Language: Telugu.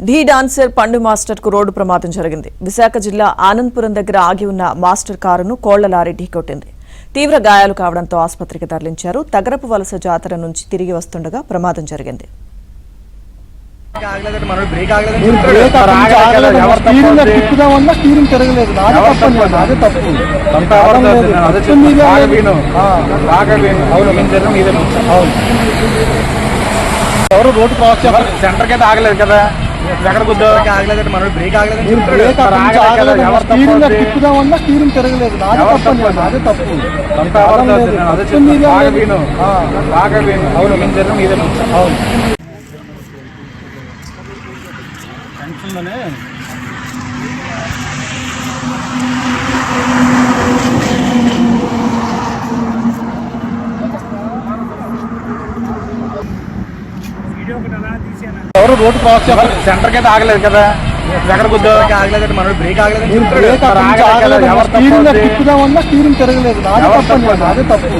ఢీ డాన్సర్ పండు మాస్టర్ కు రోడ్డు ప్రమాదం జరిగింది. విశాఖ జిల్లా ఆనందపురం దగ్గర ఆగి ఉన్న మాస్టర్ కారును కోళ్ల లారీ ఢీకొట్టింది. తీవ్ర గాయాలు కావడంతో ఆసుపత్రికి తరలించారు. తగరపు వలస జాతర నుంచి తిరిగి వస్తుండగా ప్రమాదం జరిగింది. ఎవరు రోడ్డు క్రాస్ చేస్తారు, సెంటర్ కి ఆగలేదు కదా, ఎక్కడ ఆగలేదు, మన బ్రేక్ ఆగలేదు, స్టీరింగ్ తిరగలేదు, నాదే తప్పు, నాదే తప్పు. ఎవరు రోడ్డు క్రాస్ చేస్తారు, సెంటర్ కి ఆగలేదు కదా, ఎక్కడ ఆగలేదు, మన బ్రేక్ ఆగలేదు, స్టీరింగ్ తిరగలేదు, నాదే తప్పు, నాదే తప్పు.